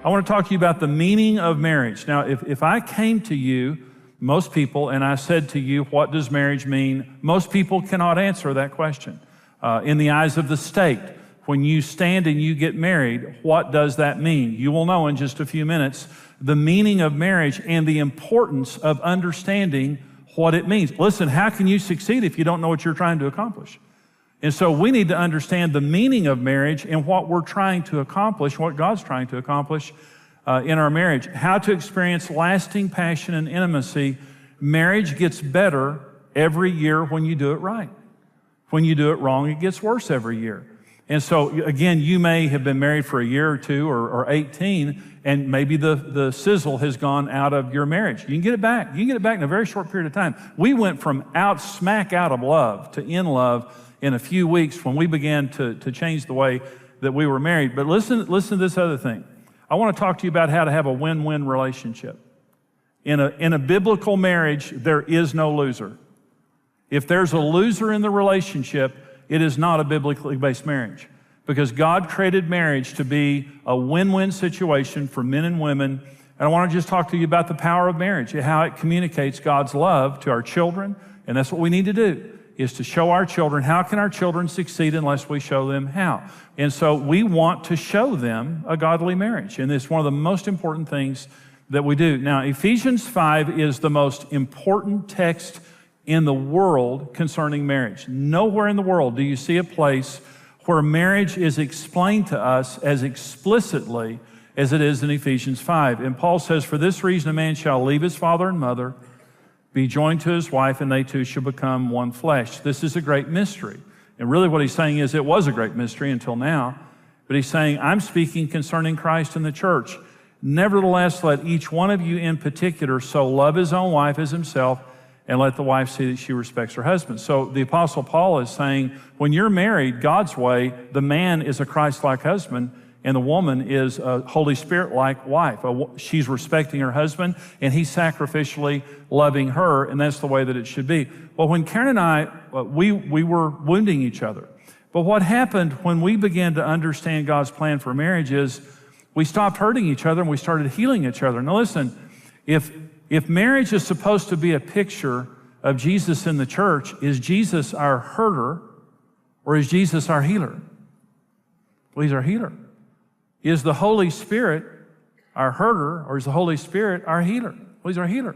I want to talk to you about the meaning of marriage. Now, if I came to you, most people, and I said to you, what does marriage mean? Most people cannot answer that question. In the eyes of the state, when you stand and you get married, what does that mean? You will know in just a few minutes the meaning of marriage and the importance of understanding what it means. Listen, how can you succeed if you don't know what you're trying to accomplish? And so we need to understand the meaning of marriage and what we're trying to accomplish, what God's trying to accomplish in our marriage. How to experience lasting passion and intimacy. Marriage gets better every year when you do it right. When you do it wrong, it gets worse every year. And so, again, you may have been married for a year or two or 18, and maybe the sizzle has gone out of your marriage. You can get it back. You can get it back in a very short period of time. We went from smack out of love to in love in a few weeks when we began to change the way that we were married. But listen to this other thing. I want to talk to you about how to have a win-win relationship. In a biblical marriage, there is no loser. If there's a loser in the relationship, it is not a biblically based marriage, because God created marriage to be a win-win situation for men and women. And I want to just talk to you about the power of marriage, how it communicates God's love to our children. And that's what we need to do, is to show our children. How can our children succeed unless we show them how? And so we want to show them a godly marriage. And it's one of the most important things that we do. Now, Ephesians 5 is the most important text in the world concerning marriage. Nowhere in the world do you see a place where marriage is explained to us as explicitly as it is in Ephesians 5. And Paul says, for this reason a man shall leave his father and mother, be joined to his wife, and they two shall become one flesh. This is a great mystery. And really what he's saying is it was a great mystery until now. But he's saying, I'm speaking concerning Christ and the church. Nevertheless, let each one of you in particular so love his own wife as himself, and let the wife see that she respects her husband. So the Apostle Paul is saying, when you're married God's way, the man is a Christ-like husband, and the woman is a Holy Spirit-like wife. She's respecting her husband, and he's sacrificially loving her, and that's the way that it should be. Well, when Karen and I, we were wounding each other. But what happened when we began to understand God's plan for marriage is we stopped hurting each other and we started healing each other. Now listen, if marriage is supposed to be a picture of Jesus in the church, is Jesus our hurter or is Jesus our healer? Well, he's our healer. Is the Holy Spirit our hurter or is the Holy Spirit our healer? Well, he's our healer.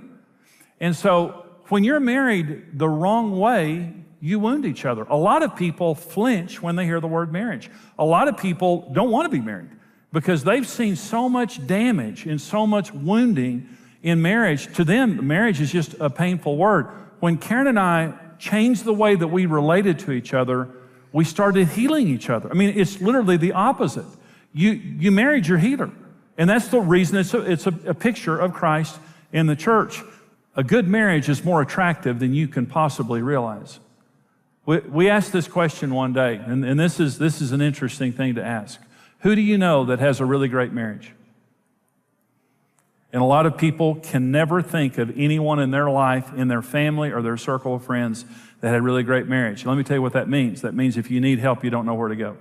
And so when you're married the wrong way, you wound each other. A lot of people flinch when they hear the word marriage. A lot of people don't want to be married because they've seen so much damage and so much wounding in marriage. To them, marriage is just a painful word. When Karen and I changed the way that we related to each other, we started healing each other. I mean, it's literally the opposite. You married your healer. And that's the reason it's a picture of Christ in the church. A good marriage is more attractive than you can possibly realize. We asked this question one day, and this is an interesting thing to ask. Who do you know that has a really great marriage? And a lot of people can never think of anyone in their life, in their family, or their circle of friends that had a really great marriage. Let me tell you what that means. That means if you need help, you don't know where to go.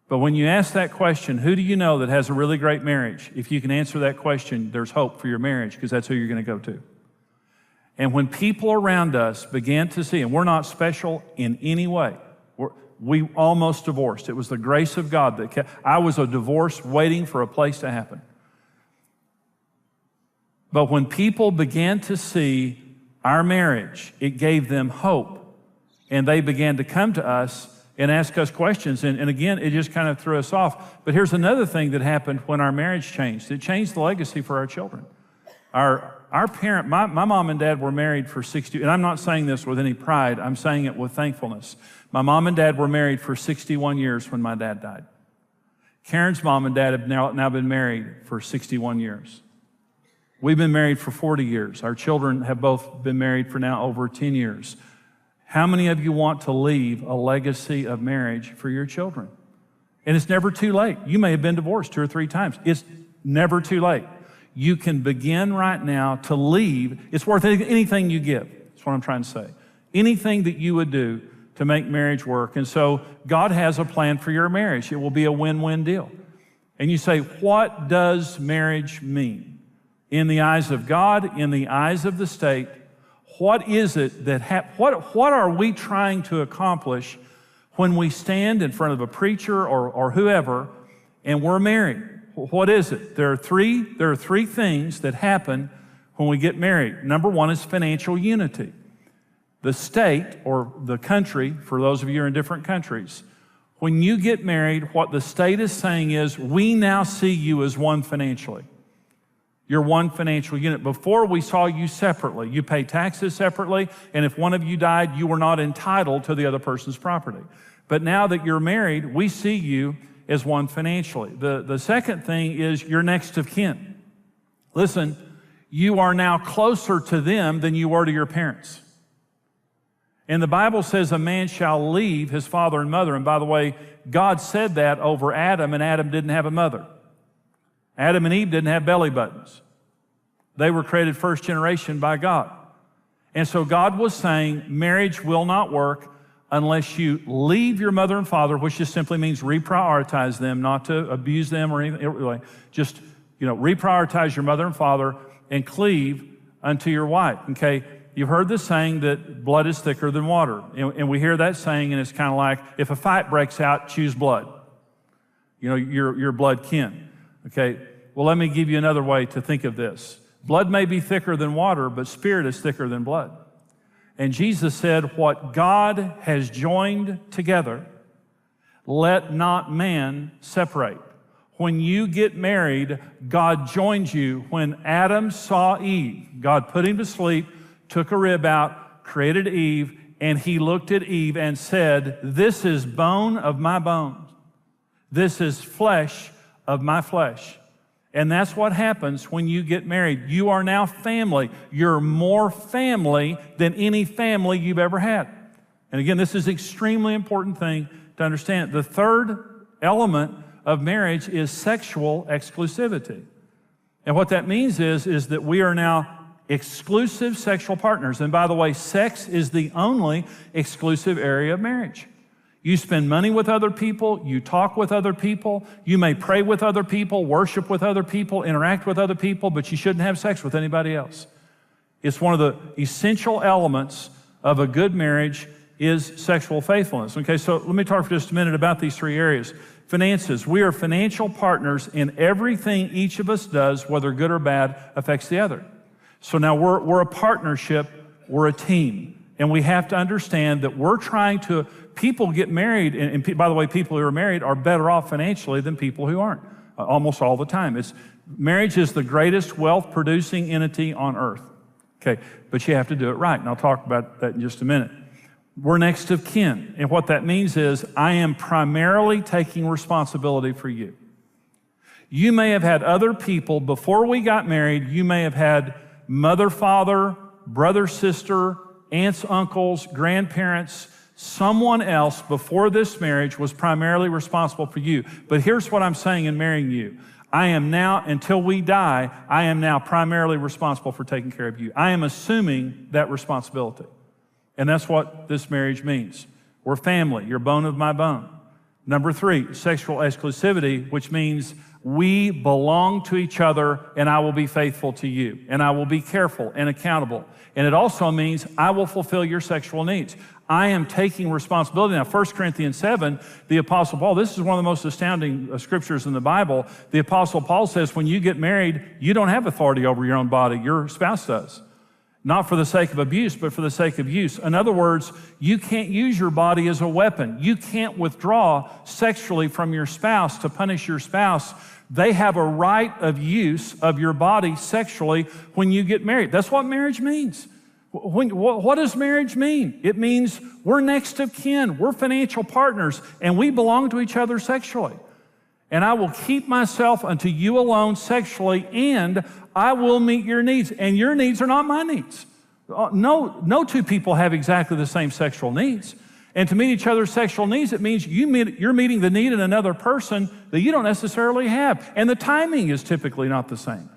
But when you ask that question, who do you know that has a really great marriage? If you can answer that question, there's hope for your marriage, because that's who you're going to go to. And when people around us began to see, and we're not special in any way, we almost divorced. It was the grace of God that kept. I was a divorce waiting for a place to happen. But when people began to see our marriage, it gave them hope. And they began to come to us and ask us questions. And again, it just kind of threw us off. But here's another thing that happened when our marriage changed. It changed the legacy for our children. Our parent, my mom and dad were married for 60, and I'm not saying this with any pride, I'm saying it with thankfulness. My mom and dad were married for 61 years when my dad died. Karen's mom and dad have now been married for 61 years. We've been married for 40 years. Our children have both been married for now over 10 years. How many of you want to leave a legacy of marriage for your children? And it's never too late. You may have been divorced 2 or 3 times. It's never too late. You can begin right now to leave. It's worth anything you give. That's what I'm trying to say. Anything that you would do to make marriage work. And so God has a plan for your marriage. It will be a win-win deal. And you say, what does marriage mean? In the eyes of God, in the eyes of the state, what is it that, what are we trying to accomplish when we stand in front of a preacher or whoever and we're married? What is it? There are three things that happen when we get married. Number one is financial unity. The state or the country, for those of you who are in different countries, when you get married, what the state is saying is, we now see you as one financially. You're one financial unit. Before, we saw you separately. You pay taxes separately, and if one of you died, you were not entitled to the other person's property. But now that you're married, we see you as one financially. The second thing is you're next of kin. Listen, you are now closer to them than you were to your parents. And the Bible says a man shall leave his father and mother. And by the way, God said that over Adam, and Adam didn't have a mother. Adam and Eve didn't have belly buttons. They were created first generation by God. And so God was saying marriage will not work unless you leave your mother and father, which just simply means reprioritize them, not to abuse them or anything. Just, reprioritize your mother and father and cleave unto your wife, okay? You've heard the saying that blood is thicker than water. And we hear that saying, and it's kind of like, if a fight breaks out, choose blood. Your blood kin. Okay, well, let me give you another way to think of this. Blood may be thicker than water, but spirit is thicker than blood. And Jesus said, what God has joined together, let not man separate. When you get married, God joins you. When Adam saw Eve, God put him to sleep, took a rib out, created Eve, and he looked at Eve and said, this is bone of my bones. This is flesh of my flesh. And that's what happens when you get married. You are now family. You're more family than any family you've ever had. And again, this is an extremely important thing to understand. The third element of marriage is sexual exclusivity. And what that means is that we are now exclusive sexual partners. And by the way, sex is the only exclusive area of marriage. You spend money with other people, you talk with other people, you may pray with other people, worship with other people, interact with other people, but you shouldn't have sex with anybody else. It's one of the essential elements of a good marriage is sexual faithfulness. Okay, so let me talk for just a minute about these three areas. Finances. We are financial partners in everything each of us does, whether good or bad, affects the other. So now we're a partnership, we're a team. And we have to understand that we're trying to, people get married, and by the way, people who are married are better off financially than people who aren't, almost all the time. Marriage is the greatest wealth-producing entity on earth. Okay, but you have to do it right, and I'll talk about that in just a minute. We're next of kin, and what that means is I am primarily taking responsibility for you. You may have had other people, before we got married, you may have had mother, father, brother, sister, aunts, uncles, grandparents, someone else before this marriage was primarily responsible for you. But here's what I'm saying in marrying you. I am now, until we die, I am now primarily responsible for taking care of you. I am assuming that responsibility. And that's what this marriage means. We're family. You're bone of my bone. Number three, sexual exclusivity, which means we belong to each other and I will be faithful to you and I will be careful and accountable. And it also means I will fulfill your sexual needs. I am taking responsibility. Now, 1 Corinthians 7, the Apostle Paul, this is one of the most astounding scriptures in the Bible. The Apostle Paul says when you get married, you don't have authority over your own body. Your spouse does. Not for the sake of abuse, but for the sake of use. In other words, you can't use your body as a weapon. You can't withdraw sexually from your spouse to punish your spouse. They have a right of use of your body sexually when you get married. That's what marriage means. What does marriage mean? It means we're next of kin, we're financial partners, and we belong to each other sexually. And I will keep myself unto you alone sexually, and I will meet your needs. And your needs are not my needs. No two people have exactly the same sexual needs. And to meet each other's sexual needs, it means you're meeting the need in another person that you don't necessarily have. And the timing is typically not the same.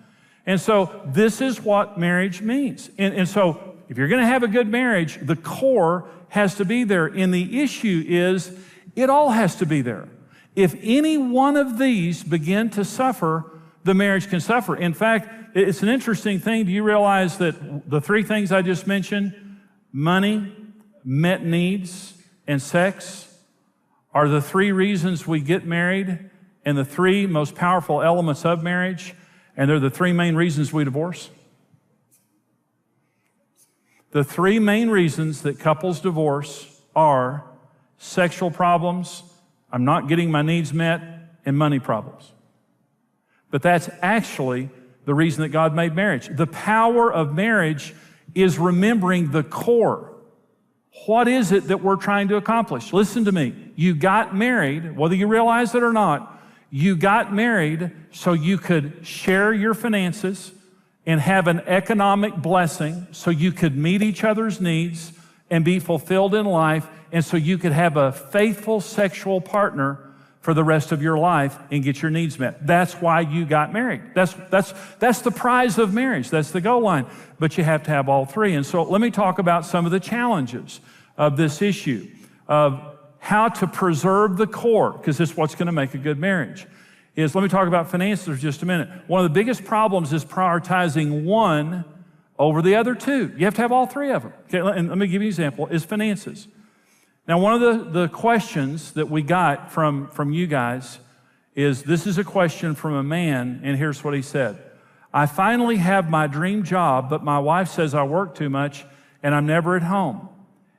And so this is what marriage means. And so if you're going to have a good marriage, the core has to be there. And the issue is it all has to be there. If any one of these begin to suffer, the marriage can suffer. In fact, it's an interesting thing. Do you realize that the three things I just mentioned, money, met needs, and sex, are the three reasons we get married and the three most powerful elements of marriage, and they're the three main reasons we divorce? The three main reasons that couples divorce are sexual problems, I'm not getting my needs met, and money problems. But that's actually the reason that God made marriage. The power of marriage is remembering the core. What is it that we're trying to accomplish? Listen to me. You got married, whether you realize it or not, you got married so you could share your finances and have an economic blessing, so you could meet each other's needs and be fulfilled in life, and so you could have a faithful sexual partner for the rest of your life and get your needs met. That's why you got married. That's the prize of marriage. That's the goal line. But you have to have all three. And so let me talk about some of the challenges of this issue of how to preserve the core, because this is what's going to make a good marriage. Let me talk about finances for just a minute. One of the biggest problems is prioritizing one over the other two. You have to have all three of them. Okay, and let me give you an example, is finances. Now, one of the questions that we got from you guys is, this is a question from a man, and here's what he said. I finally have my dream job, but my wife says I work too much and I'm never at home.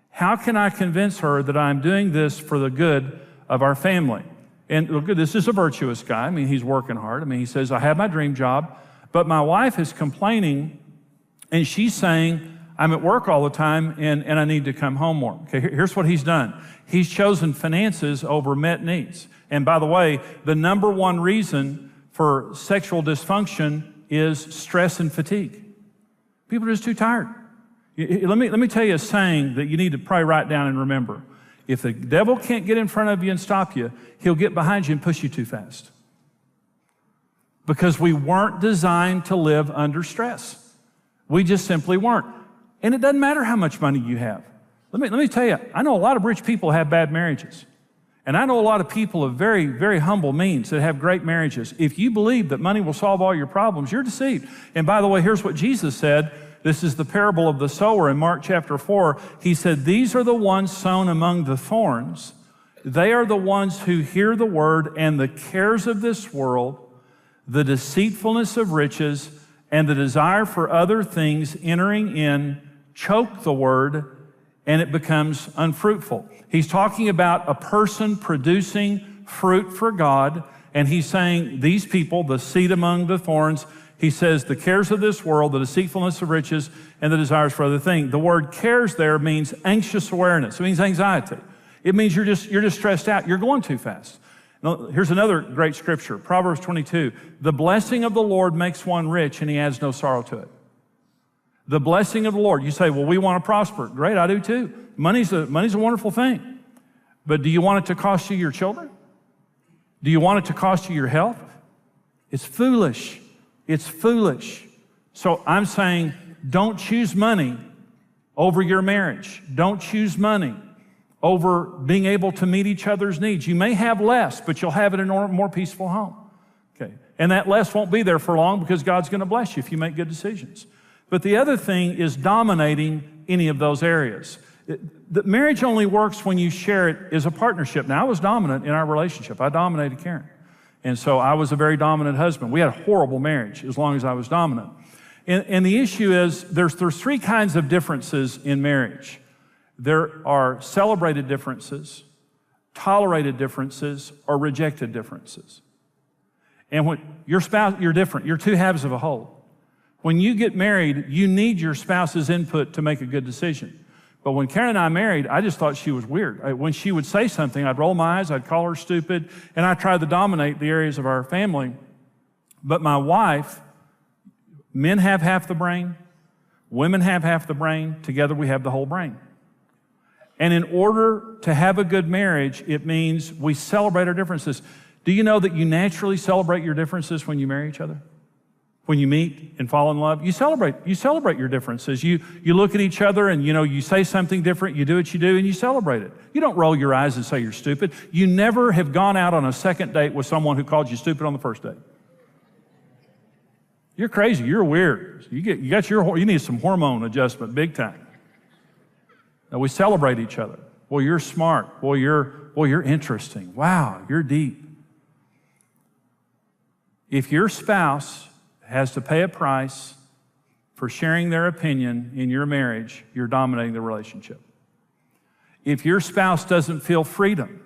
How can I convince her that I'm doing this for the good of our family? And look, this is a virtuous guy. I mean, he's working hard. I mean, he says, I have my dream job, but my wife is complaining, and she's saying, I'm at work all the time, and I need to come home more. Okay, here's what he's done. He's chosen finances over met needs. And by the way, the number one reason for sexual dysfunction is stress and fatigue. People are just too tired. Let me tell you a saying that you need to probably write down and remember. If the devil can't get in front of you and stop you, he'll get behind you and push you too fast. Because we weren't designed to live under stress. We just simply weren't. And it doesn't matter how much money you have. Let me tell you, I know a lot of rich people have bad marriages. And I know a lot of people of very, very humble means that have great marriages. If you believe that money will solve all your problems, you're deceived. And by the way, here's what Jesus said. This is the parable of the sower in Mark chapter 4. He said, these are the ones sown among the thorns. They are the ones who hear the word, and the cares of this world, the deceitfulness of riches, and the desire for other things entering in choke the word, and it becomes unfruitful. He's talking about a person producing fruit for God, and he's saying these people, the seed among the thorns, he says the cares of this world, the deceitfulness of riches, and the desires for other things. The word cares there means anxious awareness. It means anxiety. It means you're just stressed out. You're going too fast. Now, here's another great scripture, Proverbs 22. The blessing of the Lord makes one rich, and he adds no sorrow to it. The blessing of the Lord. You say, well, we want to prosper. Great, I do too. Money's a wonderful thing. But do you want it to cost you your children? Do you want it to cost you your health? It's foolish. It's foolish. So I'm saying, don't choose money over your marriage. Don't choose money over being able to meet each other's needs. You may have less, but you'll have it in a more peaceful home. Okay, and that less won't be there for long because God's going to bless you if you make good decisions. But the other thing is dominating any of those areas. The marriage only works when you share it as a partnership. Now, I was dominant in our relationship. I dominated Karen. And so I was a very dominant husband. We had a horrible marriage as long as I was dominant. And the issue is there's three kinds of differences in marriage. There are celebrated differences, tolerated differences, or rejected differences. And when your spouse, you're different. You're two halves of a whole. When you get married, you need your spouse's input to make a good decision. But when Karen and I married, I just thought she was weird. When she would say something, I'd roll my eyes, I'd call her stupid, and I tried to dominate the areas of our family. But my wife, men have half the brain, women have half the brain, together we have the whole brain. And in order to have a good marriage, it means we celebrate our differences. Do you know that you naturally celebrate your differences when you marry each other? When you meet and fall in love, you celebrate your differences. You look at each other and, you say something different, you do what you do, and you celebrate it. You don't roll your eyes and say you're stupid. You never have gone out on a second date with someone who called you stupid on the first date. You're crazy, you're weird. You need some hormone adjustment big time. Now, we celebrate each other. Well, you're smart. Well, you're interesting. Wow, you're deep. If your spouse has to pay a price for sharing their opinion in your marriage, you're dominating the relationship. If your spouse doesn't feel freedom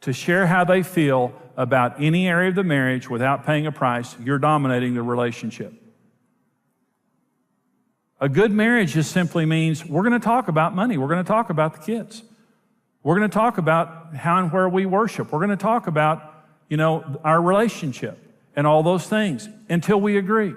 to share how they feel about any area of the marriage without paying a price, you're dominating the relationship. A good marriage just simply means we're going to talk about money. We're going to talk about the kids. We're going to talk about how and where we worship. We're going to talk about, our relationship and all those things until we agree.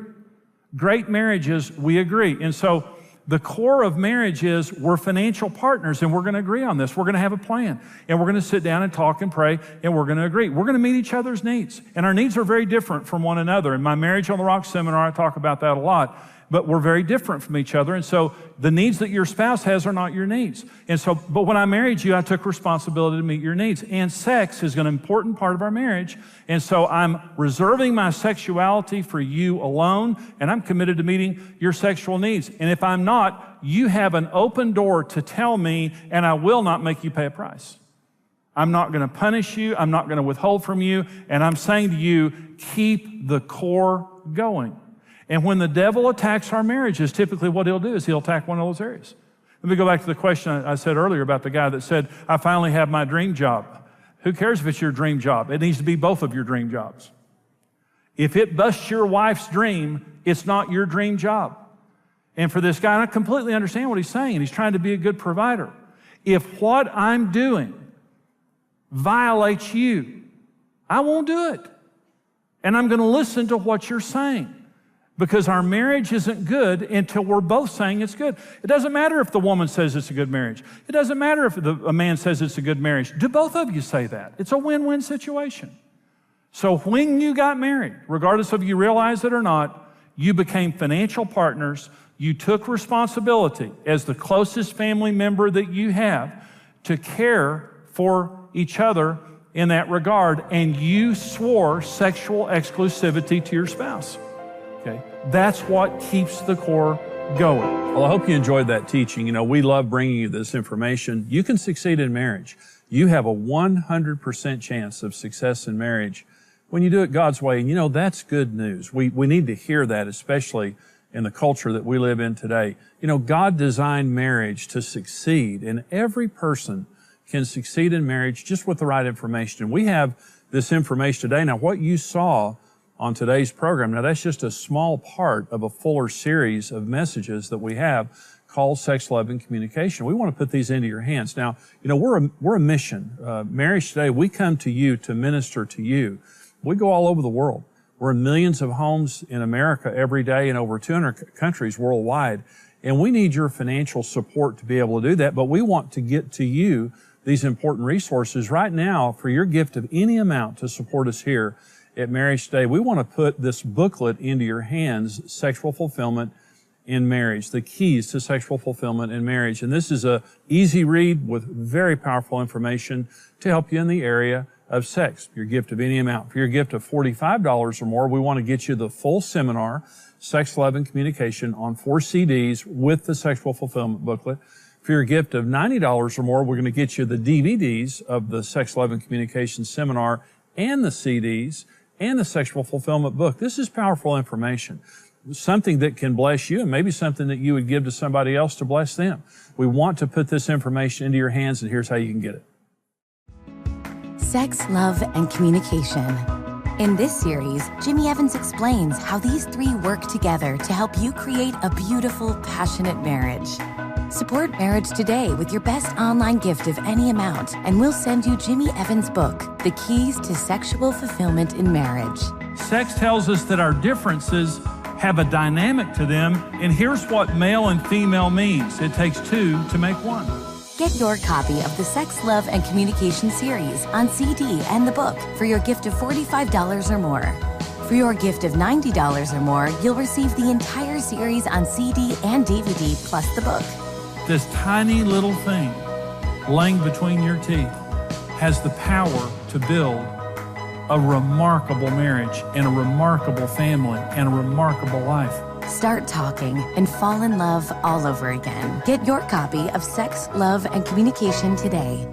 Great marriages, we agree. And so the core of marriage is we're financial partners and we're going to agree on this. We're going to have a plan and we're going to sit down and talk and pray and we're going to agree. We're going to meet each other's needs. And our needs are very different from one another. In my Marriage on the Rock seminar, I talk about that a lot. But we're very different from each other. And so the needs that your spouse has are not your needs. And so, but when I married you, I took responsibility to meet your needs. And sex is an important part of our marriage. And so I'm reserving my sexuality for you alone, and I'm committed to meeting your sexual needs. And if I'm not, you have an open door to tell me, and I will not make you pay a price. I'm not going to punish you. I'm not going to withhold from you. And I'm saying to you, keep the core going. And when the devil attacks our marriages, typically what he'll do is he'll attack one of those areas. Let me go back to the question I said earlier about the guy that said, I finally have my dream job. Who cares if it's your dream job? It needs to be both of your dream jobs. If it busts your wife's dream, it's not your dream job. And for this guy, and I completely understand what he's saying. He's trying to be a good provider. If what I'm doing violates you, I won't do it. And I'm going to listen to what you're saying. Because our marriage isn't good until we're both saying it's good. It doesn't matter if the woman says it's a good marriage. It doesn't matter if a man says it's a good marriage. Do both of you say that? It's a win-win situation. So when you got married, regardless of you realize it or not, you became financial partners. You took responsibility as the closest family member that you have to care for each other in that regard, and you swore sexual exclusivity to your spouse. Okay. That's what keeps the core going. Well, I hope you enjoyed that teaching. We love bringing you this information. You can succeed in marriage. You have a 100% chance of success in marriage when you do it God's way. And that's good news. We need to hear that, especially in the culture that we live in today. God designed marriage to succeed, and every person can succeed in marriage just with the right information. And we have this information today. Now, what you saw on today's program, now that's just a small part of a fuller series of messages that we have called Sex, Love, and Communication. We want to put these into your hands. Now, we're a mission. Marriage Today, we come to you to minister to you. We go all over the world. We're in millions of homes in America every day in over 200 countries worldwide. And we need your financial support to be able to do that. But we want to get to you these important resources right now for your gift of any amount to support us here at Marriage Today. We want to put this booklet into your hands, Sexual Fulfillment in Marriage, the keys to sexual fulfillment in marriage. And this is a easy read with very powerful information to help you in the area of sex. Your gift of any amount. For your gift of $45 or more, we want to get you the full seminar, Sex, Love, and Communication, on 4 CDs with the Sexual Fulfillment booklet. For your gift of $90 or more, we're going to get you the DVDs of the Sex, Love, and Communication seminar and the CDs and the Sexual Fulfillment book. This is powerful information, something that can bless you and maybe something that you would give to somebody else to bless them. We want to put this information into your hands, and here's how you can get it. Sex, Love, and Communication. In this series, Jimmy Evans explains how these 3 work together to help you create a beautiful, passionate marriage. Support Marriage Today with your best online gift of any amount, and we'll send you Jimmy Evans' book, The Keys to Sexual Fulfillment in Marriage. Sex tells us that our differences have a dynamic to them, and here's what male and female means. It takes 2 to make 1. Get your copy of the Sex, Love, and Communication series on CD and the book for your gift of $45 or more. For your gift of $90 or more, you'll receive the entire series on CD and DVD plus the book. This tiny little thing laying between your teeth has the power to build a remarkable marriage and a remarkable family and a remarkable life. Start talking and fall in love all over again. Get your copy of Sex, Love, and Communication today.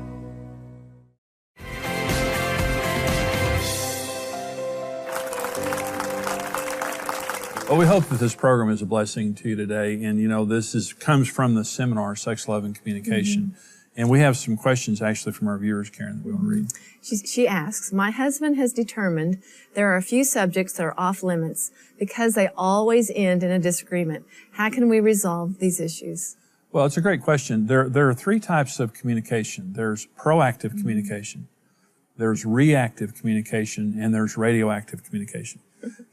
Well, we hope that this program is a blessing to you today. And, this comes from the seminar, Sex, Love, and Communication. And we have some questions actually from our viewers, Karen, that we want to read. She asks, my husband has determined there are a few subjects that are off limits because they always end in a disagreement. How can we resolve these issues? Well, it's a great question. There are three types of communication. There's proactive communication, there's reactive communication, and there's radioactive communication.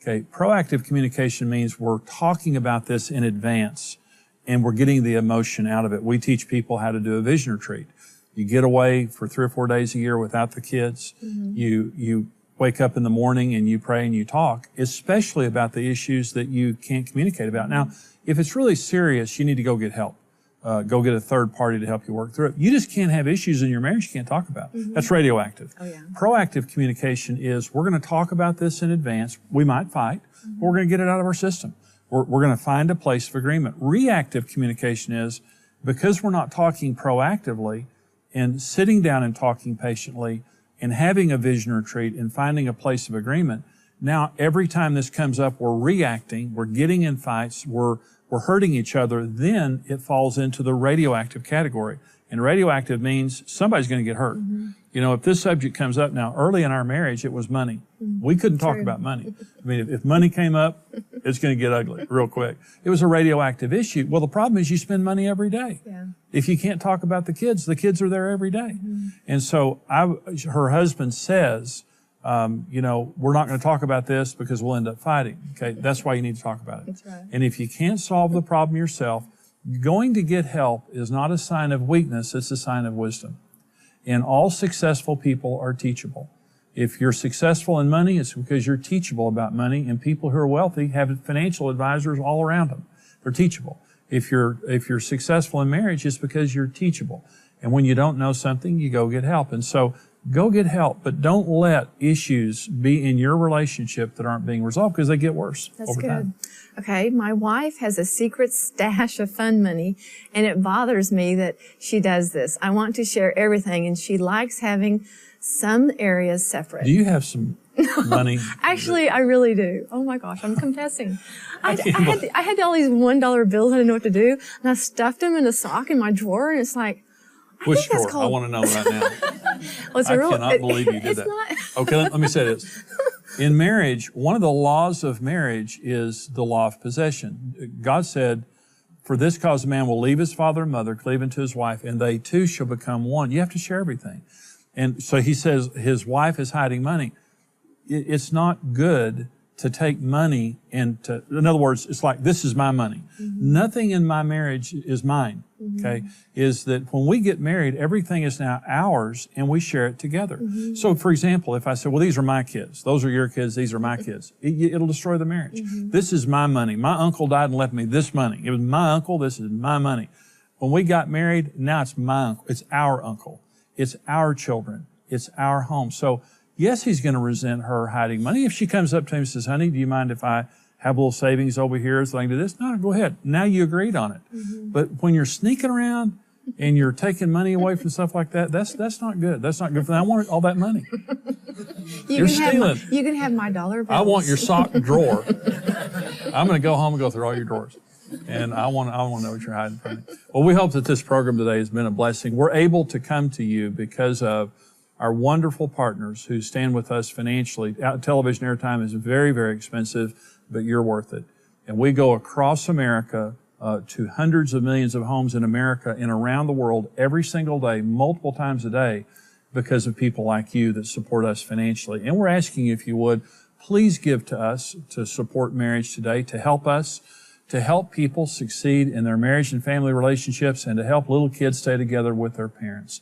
Okay, proactive communication means we're talking about this in advance and we're getting the emotion out of it. We teach people how to do a vision retreat. You get away for 3 or 4 days a year without the kids. You wake up in the morning and you pray and you talk, especially about the issues that you can't communicate about. Now, if it's really serious, you need to go get help. Go get a third party to help you work through it. You just can't have issues in your marriage you can't talk about. That's radioactive. Oh, yeah. Proactive communication is we're going to talk about this in advance. We might fight, but we're going to get it out of our system. We're going to find a place of agreement. Reactive communication is because we're not talking proactively and sitting down and talking patiently and having a vision retreat and finding a place of agreement. Now, every time this comes up, we're reacting, we're getting in fights, we're hurting each other, then it falls into the radioactive category. And radioactive means somebody's going to get hurt. If this subject comes up now, early in our marriage, it was money. We couldn't talk about money. I mean, if money came up, it's going to get ugly real quick. It was a radioactive issue. Well, the problem is you spend money every day. Yeah. If you can't talk about the kids are there every day. And so her husband says, we're not going to talk about this because we'll end up fighting. Okay, that's why you need to talk about it. That's right. And if you can't solve the problem yourself, going to get help is not a sign of weakness, it's a sign of wisdom. And all successful people are teachable. If you're successful in money, it's because you're teachable about money, and people who are wealthy have financial advisors all around them. They're teachable. If you're successful in marriage, it's because you're teachable. And when you don't know something, you go get help. And so go get help, but don't let issues be in your relationship that aren't being resolved because they get worse over time. Okay, my wife has a secret stash of fund money, and it bothers me that she does this. I want to share everything, and she likes having some areas separate. Do you have some money? Actually, I really do. Oh my gosh, I'm confessing. I had all these $1 bills. I didn't know what to do, and I stuffed them in a sock in my drawer, and it's like, which drawer? I want to know right now. Well, I cannot believe you did that. Okay, let me say this. In marriage, one of the laws of marriage is the law of possession. God said, for this cause a man will leave his father and mother, cleave unto his wife, and they two shall become one. You have to share everything. And so he says his wife is hiding money. It's not good to take money and in other words, it's like, this is my money. Nothing in my marriage is mine, okay? Is that when we get married, everything is now ours and we share it together. So for example, if I say, well, these are my kids, those are your kids, these are my kids, it'll destroy the marriage. This is my money. My uncle died and left me this money. It was my uncle, this is my money. When we got married, now it's my uncle, it's our uncle, it's our children, it's our home. So yes, he's going to resent her hiding money. If she comes up to him and says, honey, do you mind if I have a little savings over here so I can do this? No, go ahead. Now you agreed on it. But when you're sneaking around and you're taking money away from stuff like that, that's not good. That's not good for them. I want all that money. You're stealing. You can have my dollar bills. I want your sock drawer. I'm going to go home and go through all your drawers. And I want to know what you're hiding from me. Well, we hope that this program today has been a blessing. We're able to come to you because of our wonderful partners who stand with us financially. Television airtime is very, very expensive, but you're worth it. And we go across America to hundreds of millions of homes in America and around the world every single day, multiple times a day, because of people like you that support us financially. And we're asking you, if you would, please give to us to support Marriage Today, to help us, to help people succeed in their marriage and family relationships, and to help little kids stay together with their parents.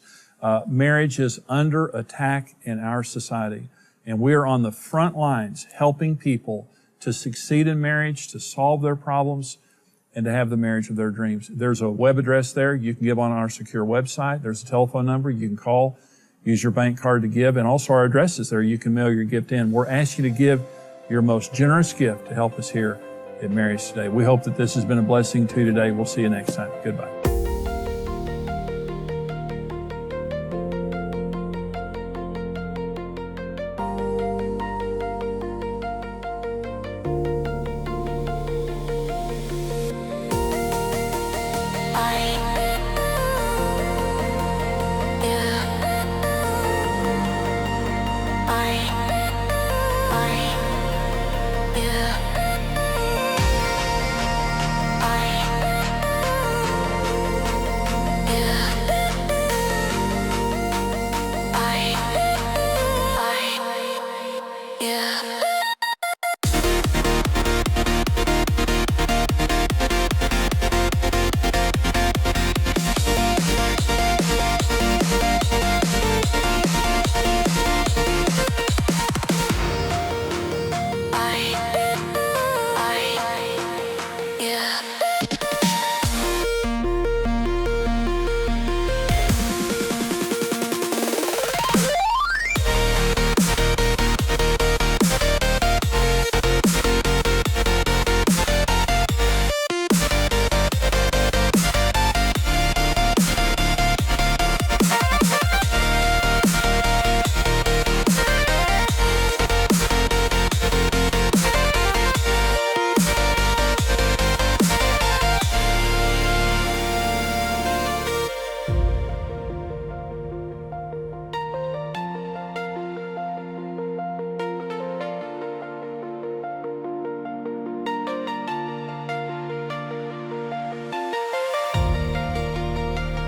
Marriage is under attack in our society. And we are on the front lines helping people to succeed in marriage, to solve their problems, and to have the marriage of their dreams. There's a web address there you can give on our secure website. There's a telephone number you can call, use your bank card to give, and also our address is there. You can mail your gift in. We're asking you to give your most generous gift to help us here at Marriage Today. We hope that this has been a blessing to you today. We'll see you next time. Goodbye.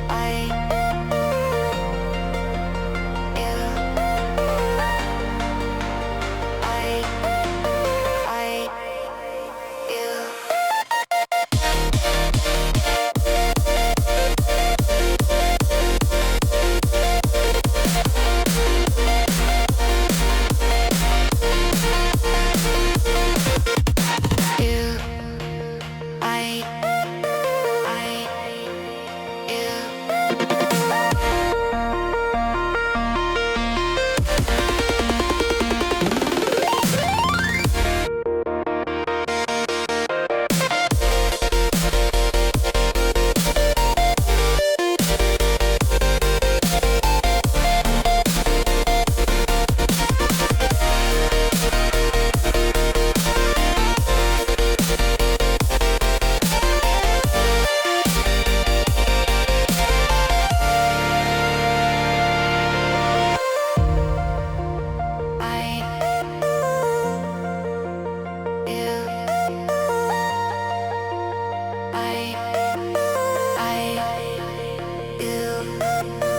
I, you.